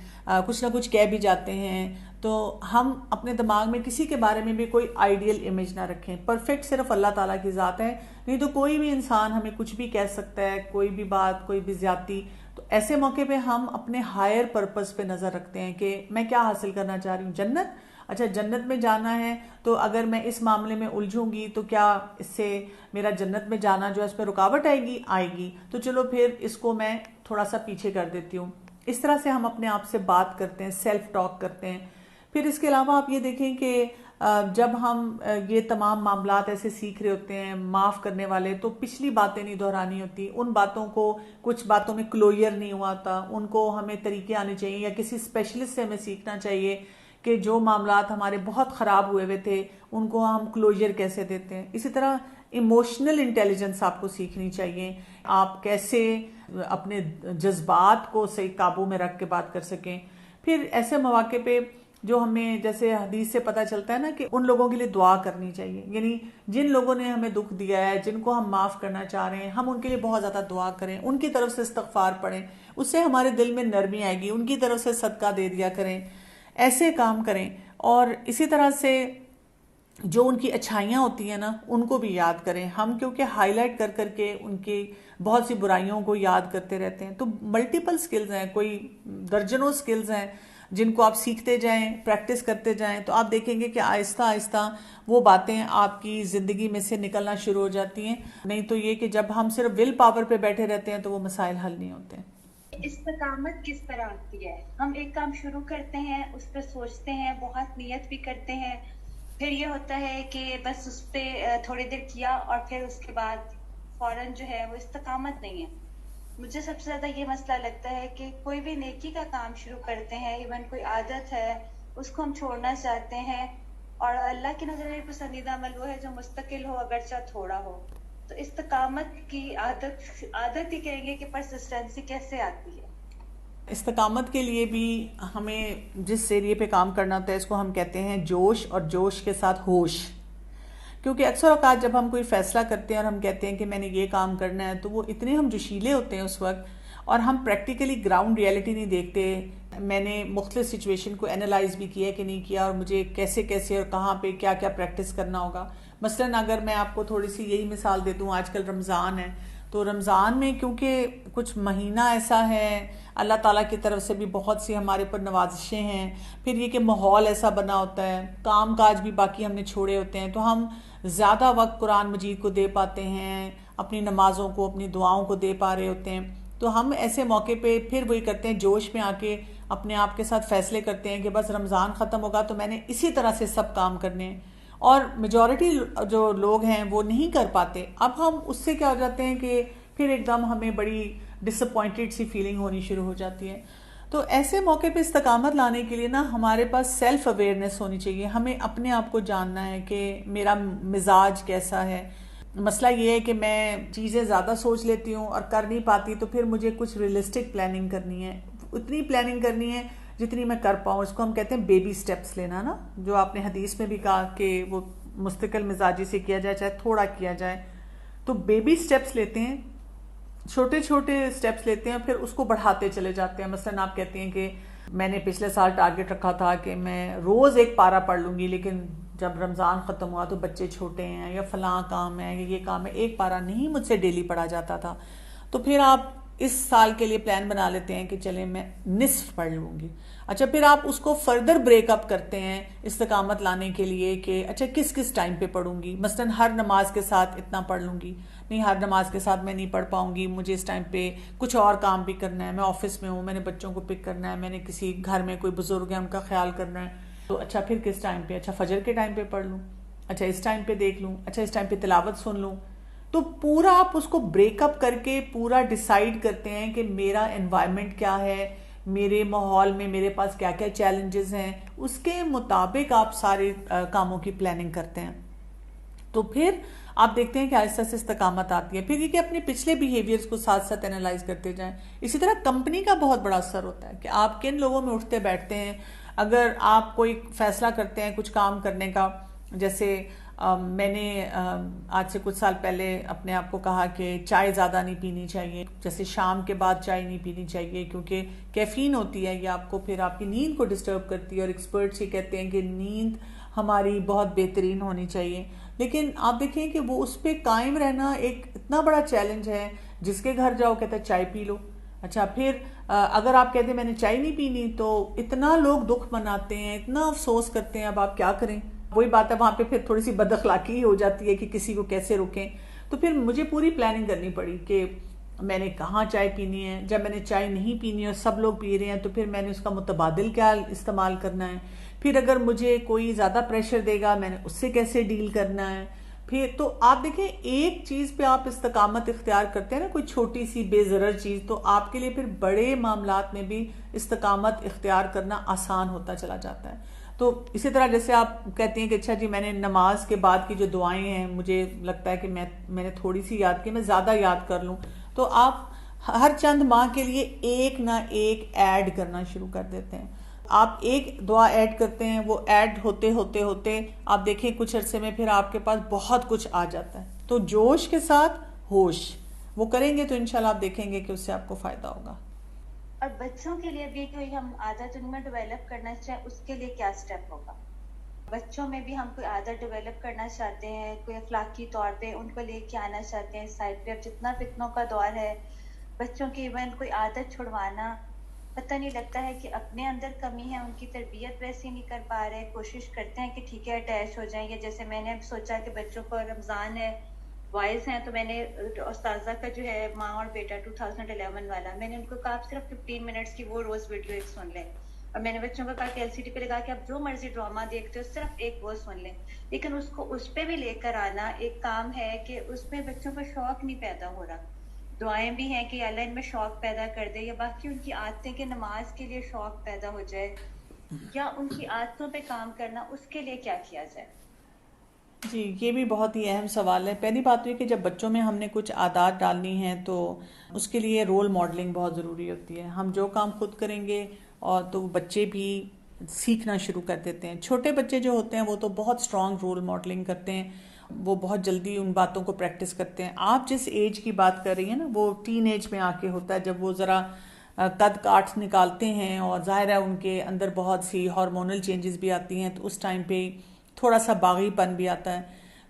کچھ نہ کچھ کہہ بھی جاتے ہیں. تو ہم اپنے دماغ میں کسی کے بارے میں بھی کوئی آئیڈیل امیج نہ رکھیں. پرفیکٹ صرف اللہ تعالیٰ کی ذات ہے, نہیں تو کوئی بھی انسان ہمیں کچھ بھی کہہ سکتا ہے, کوئی بھی بات, کوئی بھی زیادتی. تو ایسے موقع پہ ہم اپنے ہائر پرپس پہ نظر رکھتے ہیں کہ میں کیا حاصل کرنا چاہ رہی ہوں, جنت. اچھا جنت میں جانا ہے تو اگر میں اس معاملے میں الجھوں گی تو کیا اس سے میرا جنت میں جانا جو ہے اس میں رکاوٹ آئے گی, تو چلو پھر اس کو میں تھوڑا سا پیچھے کر دیتی ہوں. اس طرح سے ہم اپنے آپ سے بات کرتے ہیں, سیلف ٹاک کرتے ہیں. پھر اس کے علاوہ آپ یہ دیکھیں کہ جب ہم یہ تمام معاملات ایسے سیکھ رہے ہوتے ہیں معاف کرنے والے, تو پچھلی باتیں نہیں دہرانی ہوتی. ان باتوں کو, کچھ باتوں میں کلوئر نہیں ہوا تھا, ان کو ہمیں طریقے آنے چاہیے, یا کسی اسپیشلسٹ سے ہمیں سیکھنا چاہیے کہ جو معاملات ہمارے بہت خراب ہوئے تھے ان کو ہم کلوجر کیسے دیتے ہیں. اسی طرح ایموشنل انٹیلیجنس آپ کو سیکھنی چاہیے, آپ کیسے اپنے جذبات کو صحیح قابو میں رکھ کے بات کر سکیں. پھر ایسے مواقع پہ جو ہمیں جیسے حدیث سے پتہ چلتا ہے نا کہ ان لوگوں کے لیے دعا کرنی چاہیے, یعنی جن لوگوں نے ہمیں دکھ دیا ہے, جن کو ہم معاف کرنا چاہ رہے ہیں, ہم ان کے لیے بہت زیادہ دعا کریں, ان کی طرف سے استغفار پڑھیں, اس سے ہمارے دل میں نرمی آئے گی. ان کی طرف سے صدقہ دے دیا کریں, ایسے کام کریں. اور اسی طرح سے جو ان کی اچھائیاں ہوتی ہیں نا ان کو بھی یاد کریں ہم, کیونکہ ہائی لائٹ کر کر کے ان کی بہت سی برائیوں کو یاد کرتے رہتے ہیں. تو ملٹیپل سکلز ہیں, کوئی درجنوں سکلز ہیں جن کو آپ سیکھتے جائیں, پریکٹس کرتے جائیں, تو آپ دیکھیں گے کہ آہستہ آہستہ وہ باتیں آپ کی زندگی میں سے نکلنا شروع ہو جاتی ہیں. نہیں تو یہ کہ جب ہم صرف ول پاور پہ بیٹھے رہتے ہیں تو وہ مسائل حل نہیں ہوتے ہیں. استقامت کس طرح آتی ہے؟ ہم ایک کام شروع کرتے ہیں, اس پہ سوچتے ہیں, بہت نیت بھی کرتے ہیں, پھر یہ ہوتا ہے کہ بس اس پہ تھوڑی دیر کیا اور پھر اس کے بعد فوراً جو ہے وہ استقامت نہیں ہے. مجھے سب سے زیادہ یہ مسئلہ لگتا ہے کہ کوئی بھی نیکی کا کام شروع کرتے ہیں, ایون کوئی عادت ہے اس کو ہم چھوڑنا چاہتے ہیں, اور اللہ کی نظر میں پسندیدہ عمل وہ ہے جو مستقل ہو اگرچہ تھوڑا ہو. تو استقامت کی عادت ہی کہیں گے کہ پرسسٹنسی کیسے آتی ہے؟ استقامت کے لیے بھی ہمیں جس ایریے پہ کام کرنا ہوتا ہے اس کو ہم کہتے ہیں جوش, اور جوش کے ساتھ ہوش. کیونکہ اکثر اوقات جب ہم کوئی فیصلہ کرتے ہیں اور ہم کہتے ہیں کہ میں نے یہ کام کرنا ہے, تو وہ اتنے ہم جوشیلے ہوتے ہیں اس وقت, اور ہم پریکٹیکلی گراؤنڈ ریئلٹی نہیں دیکھتے. میں نے مختلف سچویشن کو انالائز بھی کیا کہ نہیں کیا, اور مجھے کیسے کیسے اور کہاں پہ کیا کیا پریکٹس کرنا ہوگا. مثلاً اگر میں آپ کو تھوڑی سی یہی مثال دے دوں, آج کل رمضان ہے, تو رمضان میں کیونکہ کچھ مہینہ ایسا ہے, اللہ تعالیٰ کی طرف سے بھی بہت سی ہمارے پر نوازشیں ہیں, پھر یہ کہ ماحول ایسا بنا ہوتا ہے, کام کاج بھی باقی ہم نے چھوڑے ہوتے ہیں, تو ہم زیادہ وقت قرآن مجید کو دے پاتے ہیں, اپنی نمازوں کو, اپنی دعاؤں کو دے پا رہے ہوتے ہیں. تو ہم ایسے موقع پہ پھر وہی کرتے ہیں, جوش میں آ کے اپنے آپ کے ساتھ فیصلے کرتے ہیں کہ بس رمضان ختم ہوگا تو میں نے اسی طرح سے سب کام کرنے ہیں, اور میجورٹی جو لوگ ہیں وہ نہیں کر پاتے. اب ہم اس سے کیا ہو جاتے ہیں کہ پھر ایک دم ہمیں بڑی ڈس اپوائنٹڈ سی فیلنگ ہونی شروع ہو جاتی ہے. تو ایسے موقع پہ استقامت لانے کے لیے نا ہمارے پاس سیلف اویئرنیس ہونی چاہیے. ہمیں اپنے آپ کو جاننا ہے کہ میرا مزاج کیسا ہے. مسئلہ یہ ہے کہ میں چیزیں زیادہ سوچ لیتی ہوں اور کر نہیں پاتی, تو پھر مجھے کچھ ریئلسٹک پلاننگ کرنی ہے, اتنی پلاننگ کرنی ہے جتنی میں کر پاؤں. اس کو ہم کہتے ہیں بیبی سٹیپس لینا نا, جو آپ نے حدیث میں بھی کہا کہ وہ مستقل مزاجی سے کیا جائے چاہے تھوڑا کیا جائے. تو بیبی سٹیپس لیتے ہیں, چھوٹے چھوٹے سٹیپس لیتے ہیں, پھر اس کو بڑھاتے چلے جاتے ہیں. مثلاً آپ کہتے ہیں کہ میں نے پچھلے سال ٹارگٹ رکھا تھا کہ میں روز 1 پارہ پڑھ لوں گی, لیکن جب رمضان ختم ہوا تو بچے چھوٹے ہیں یا فلاں کام ہے یا یہ کام ہے, 1 پارہ نہیں مجھ سے ڈیلی پڑھا جاتا تھا. تو پھر آپ اس سال کے لیے پلان بنا لیتے ہیں کہ چلیں میں نصف پڑھ لوں گی. اچھا پھر آپ اس کو فردر بریک اپ کرتے ہیں استقامت لانے کے لیے کہ اچھا کس کس ٹائم پہ پڑھوں گی. مثلاً ہر نماز کے ساتھ اتنا پڑھ لوں گی, نہیں ہر نماز کے ساتھ میں نہیں پڑھ پاؤں گی, مجھے اس ٹائم پہ کچھ اور کام بھی کرنا ہے, میں آفس میں ہوں, میں نے بچوں کو پک کرنا ہے, میں نے کسی گھر میں کوئی بزرگ ہے ان کا خیال کرنا ہے. تو اچھا پھر کس ٹائم پہ, اچھا فجر کے ٹائم پہ پڑھ لوں, اچھا اس ٹائم پہ دیکھ لوں, اچھا اس ٹائم پہ تلاوت سن لوں. تو پورا آپ اس کو بریک اپ کر کے پورا ڈیسائیڈ کرتے ہیں کہ میرا انوائرمنٹ کیا ہے, میرے ماحول میں میرے پاس کیا کیا چیلنجز ہیں, اس کے مطابق آپ سارے کاموں کی پلاننگ کرتے ہیں. تو پھر آپ دیکھتے ہیں کہ آہستہ سے استقامت آتی ہے. پھر یہ کہ اپنے پچھلے بیہیویئرز کو ساتھ ساتھ انالائز کرتے جائیں. اسی طرح کمپنی کا بہت بڑا اثر ہوتا ہے کہ آپ کن لوگوں میں اٹھتے بیٹھتے ہیں. اگر آپ کوئی فیصلہ کرتے ہیں کچھ کام کرنے کا, جیسے میں نے آج سے کچھ سال پہلے اپنے آپ کو کہا کہ چائے زیادہ نہیں پینی چاہیے، جیسے شام کے بعد چائے نہیں پینی چاہیے کیونکہ کیفین ہوتی ہے، یہ آپ کو پھر آپ کی نیند کو ڈسٹرب کرتی ہے، اور ایکسپرٹس یہ کہتے ہیں کہ نیند ہماری بہت بہترین ہونی چاہیے. لیکن آپ دیکھیں کہ وہ اس پہ قائم رہنا ایک اتنا بڑا چیلنج ہے. جس کے گھر جاؤ کہتا ہے چائے پی لو. اچھا پھر اگر آپ کہتے ہیں میں نے چائے نہیں پینی تو اتنا لوگ دکھ مناتے ہیں، اتنا افسوس کرتے ہیں. اب آپ کیا کریں؟ وہی بات ہے، وہاں پہ پھر تھوڑی سی بد اخلاقی ہی ہو جاتی ہے کہ کسی کو کیسے روکیں. تو پھر مجھے پوری پلاننگ کرنی پڑی کہ میں نے کہاں چائے پینی ہے. جب میں نے چائے نہیں پینی اور سب لوگ پی رہے ہیں تو پھر میں نے اس کا متبادل کیا استعمال کرنا ہے. پھر اگر مجھے کوئی زیادہ پریشر دے گا میں نے اس سے کیسے ڈیل کرنا ہے. پھر تو آپ دیکھیں ایک چیز پہ آپ استقامت اختیار کرتے ہیں نا، کوئی چھوٹی سی بے ضرر چیز، تو آپ کے لیے پھر بڑے معاملات میں بھی استقامت اختیار کرنا آسان ہوتا چلا جاتا ہے. تو اسی طرح جیسے آپ کہتے ہیں کہ اچھا جی میں نے نماز کے بعد کی جو دعائیں ہیں مجھے لگتا ہے کہ میں نے تھوڑی سی یاد کی، میں زیادہ یاد کر لوں. تو آپ ہر چند ماہ کے لیے ایک نہ ایک ایڈ کرنا شروع کر دیتے ہیں. آپ ایک دعا ایڈ کرتے ہیں، وہ ایڈ ہوتے ہوتے ہوتے آپ دیکھیں کچھ عرصے میں پھر آپ کے پاس بہت کچھ آ جاتا ہے. تو جوش کے ساتھ ہوش وہ کریں گے تو انشاءاللہ آپ دیکھیں گے کہ اس سے آپ کو فائدہ ہوگا. اور بچوں کے لیے بھی کوئی ہم عادت ان میں ڈیولپ کرنا چاہیں اس کے لیے کیا سٹیپ ہوگا؟ بچوں میں بھی ہم کوئی عادت ڈیولپ کرنا چاہتے ہیں، کوئی اخلاقی طور پہ ان کو لے کے آنا چاہتے ہیں سائڈ پہ. اب جتنا فتنوں کا دور ہے، بچوں کی ایون کوئی عادت چھڑوانا پتہ نہیں لگتا ہے کہ اپنے اندر کمی ہے، ان کی تربیت ویسی نہیں کر پا رہے. کوشش کرتے ہیں کہ ٹھیک ہے اٹیچ ہو جائیں گے. جیسے میں نے سوچا کہ بچوں کو رمضان ہے، وائز ہیں، تو میں نے استاذہ کا جو ہے ماں اور بیٹا 2011 والا، میں نے ان کو کہا آپ صرف 15 منٹس کی وہ روز ویڈیو ایک سن لیں. اور میں نے بچوں کو کہا کہ ایل سی ڈی پہ لگا کہ آپ جو مرضی ڈرامہ دیکھتے ہو صرف ایک وہ سن لیں. لیکن اس کو اس پہ بھی لے کر آنا ایک کام ہے کہ اس میں بچوں کو شوق نہیں پیدا ہو رہا. دعائیں بھی ہیں کہ اللہ ان میں شوق پیدا کر دے، یا باقی ان کی عادتیں کہ نماز کے لیے شوق پیدا ہو جائے، یا ان کی عادتوں پہ کام کرنا، اس کے لیے کیا کیا جائے؟ جی یہ بھی بہت ہی اہم سوال ہے. پہلی بات یہ کہ جب بچوں میں ہم نے کچھ عادات ڈالنی ہیں تو اس کے لیے رول ماڈلنگ بہت ضروری ہوتی ہے. ہم جو کام خود کریں گے اور تو بچے بھی سیکھنا شروع کر دیتے ہیں. چھوٹے بچے جو ہوتے ہیں وہ تو بہت اسٹرانگ رول ماڈلنگ کرتے ہیں، وہ بہت جلدی ان باتوں کو پریکٹس کرتے ہیں. آپ جس ایج کی بات کر رہی ہیں نا وہ ٹین ایج میں آ کے ہوتا ہے، جب وہ ذرا قد کاٹ نکالتے ہیں اور ظاہر ہے ان کے اندر بہت سی ہارمونل چینجز بھی آتی ہیں، تو اس ٹائم پہ تھوڑا سا باغی پن بھی آتا ہے.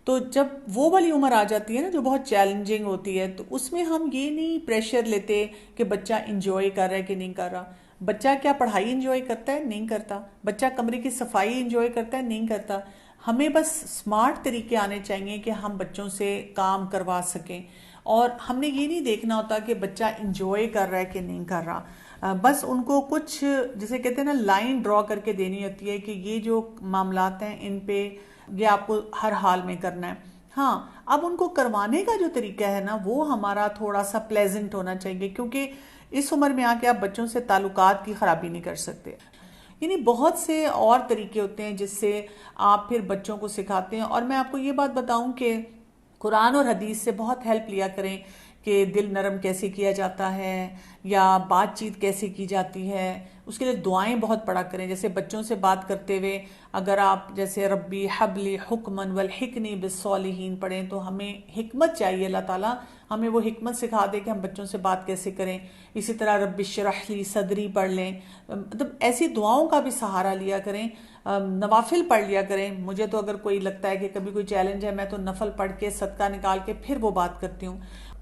تو جب وہ والی عمر آ جاتی ہے نا جو بہت چیلنجنگ ہوتی ہے، تو اس میں ہم یہ نہیں پریشر لیتے کہ بچہ انجوائے کر رہا ہے کہ نہیں کر رہا. بچہ کیا پڑھائی انجوائے کرتا ہے؟ نہیں کرتا. بچہ کمرے کی صفائی انجوائے کرتا ہے؟ نہیں کرتا. ہمیں بس سمارٹ طریقے آنے چاہیے کہ ہم بچوں سے کام کروا سکیں، اور ہم نے یہ نہیں دیکھنا ہوتا کہ بچہ انجوائے کر رہا ہے کہ نہیں کر رہا. بس ان کو کچھ جسے کہتے ہیں نا لائن ڈرا کر کے دینی ہوتی ہے کہ یہ جو معاملات ہیں ان پہ یہ آپ کو ہر حال میں کرنا ہے. ہاں اب ان کو کروانے کا جو طریقہ ہے نا وہ ہمارا تھوڑا سا پلیزنٹ ہونا چاہیے، کیونکہ اس عمر میں آ کے آپ بچوں سے تعلقات کی خرابی نہیں کر سکتے. یعنی بہت سے اور طریقے ہوتے ہیں جس سے آپ پھر بچوں کو سکھاتے ہیں. اور میں آپ کو یہ بات بتاؤں کہ قرآن اور حدیث سے بہت ہیلپ لیا کریں کہ دل نرم کیسے کیا جاتا ہے یا بات چیت کیسے کی جاتی ہے. اس کے لیے دعائیں بہت پڑھا کریں. جیسے بچوں سے بات کرتے ہوئے اگر آپ جیسے ربی حبلی حکمن والحقنی بالصالحین پڑھیں تو ہمیں حکمت چاہیے، اللہ تعالیٰ ہمیں وہ حکمت سکھا دے کہ ہم بچوں سے بات کیسے کریں. اسی طرح رب اشرح لی صدری پڑھ لیں. مطلب ایسی دعاؤں کا بھی سہارا لیا کریں. نوافل پڑھ لیا کریں. مجھے تو اگر کوئی لگتا ہے کہ کبھی کوئی چیلنج ہے میں تو نفل پڑھ کے صدقہ نکال کے پھر وہ بات کرتی ہوں.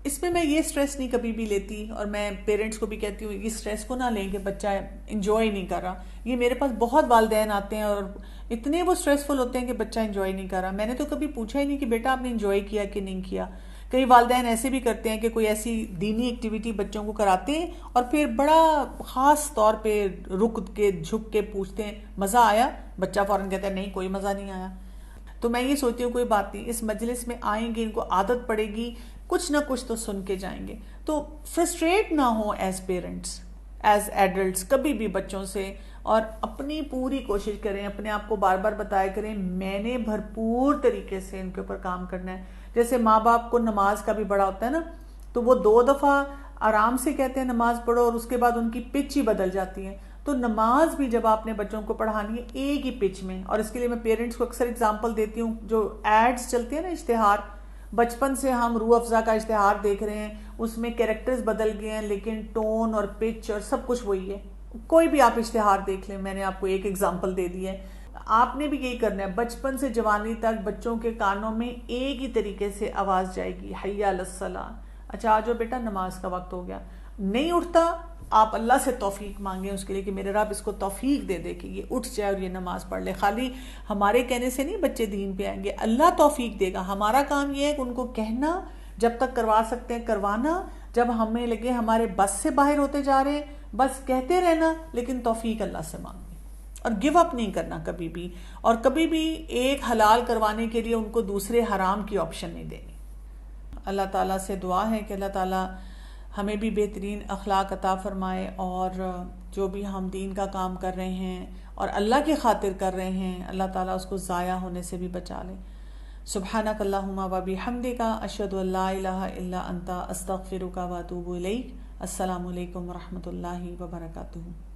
اس میں یہ سٹریس نہیں کبھی بھی لیتی، اور میں پیرنٹس کو بھی کہتی ہوں یہ سٹریس کو نہ لیں کہ بچہ انجوائے نہیں کر رہا. یہ میرے پاس بہت والدین آتے ہیں اور اتنے وہ سٹریسفل ہوتے ہیں کہ بچہ انجوائے نہیں کر رہا. میں نے تو کبھی پوچھا ہی نہیں کہ بیٹا آپ نے انجوائے کیا کہ نہیں کیا. کئی والدین ایسے بھی کرتے ہیں کہ کوئی ایسی دینی ایکٹیویٹی بچوں کو کراتے ہیں اور پھر بڑا خاص طور پہ رک کے جھک کے پوچھتے ہیں مزہ آیا؟ بچہ فوراً کہتا ہے نہیں کوئی مزہ نہیں آیا. تو میں یہ سوچتی ہوں کوئی بات نہیں، اس مجلس میں آئیں گے ان کو عادت پڑے گی، کچھ نہ کچھ تو سن کے جائیں گے. تو فرسٹریٹ نہ ہوں ایز پیرنٹس ایز ایڈلٹس کبھی بھی بچوں سے، اور اپنی پوری کوشش کریں، اپنے آپ کو بار بار بتایا کریں میں نے بھرپور طریقے سے ان کے اوپر کام کرنا ہے. جیسے ماں باپ کو نماز کا بھی بڑا ہوتا ہے نا، تو وہ 2 دفعہ آرام سے کہتے ہیں نماز پڑھو اور اس کے بعد ان کی پچ ہی بدل جاتی ہے. تو نماز بھی جب آپ نے بچوں کو پڑھانی ہے ایک ہی پچ میں، اور اس کے لیے میں پیرنٹس کو اکثر اگزامپل دیتی ہوں، جو ایڈز چلتے ہیں نا اشتہار، بچپن سے ہم روح افزا کا اشتہار دیکھ رہے ہیں، اس میں کیریکٹرز بدل گئے ہیں لیکن ٹون اور پچ اور سب کچھ وہی ہے. کوئی بھی آپ اشتہار دیکھ لیں، میں نے آپ کو ایک اگزامپل دے دی ہے. آپ نے بھی یہی کرنا ہے، بچپن سے جوانی تک بچوں کے کانوں میں ایک ہی طریقے سے آواز جائے گی، حی علی الصلاۃ، اچھا آ جاؤ بیٹا نماز کا وقت ہو گیا. نہیں اٹھتا، آپ اللہ سے توفیق مانگیں اس کے لیے کہ میرے رب اس کو توفیق دے دے کہ یہ اٹھ جائے اور یہ نماز پڑھ لے. خالی ہمارے کہنے سے نہیں بچے دین پہ آئیں گے، اللہ توفیق دے گا. ہمارا کام یہ ہے کہ ان کو کہنا، جب تک کروا سکتے ہیں کروانا، جب ہمیں لگے ہمارے بس سے باہر ہوتے جا رہے ہیں بس کہتے رہنا، لیکن توفیق اللہ سے مانگیں اور گیو اپ نہیں کرنا کبھی بھی، اور کبھی بھی ایک حلال کروانے کے لیے ان کو دوسرے حرام کی آپشن نہیں دینی. اللہ تعالیٰ سے دعا ہے کہ اللہ تعالیٰ ہمیں بھی بہترین اخلاق عطا فرمائے، اور جو بھی ہم دین کا کام کر رہے ہیں اور اللہ کی خاطر کر رہے ہیں، اللہ تعالیٰ اس کو ضائع ہونے سے بھی بچا لے. سبحانک اللہم و بحمدک، اشہد ان لا الہ الا انت، استغفرک و اتوب الیک. السلام علیکم ورحمۃ اللہ وبرکاتہ.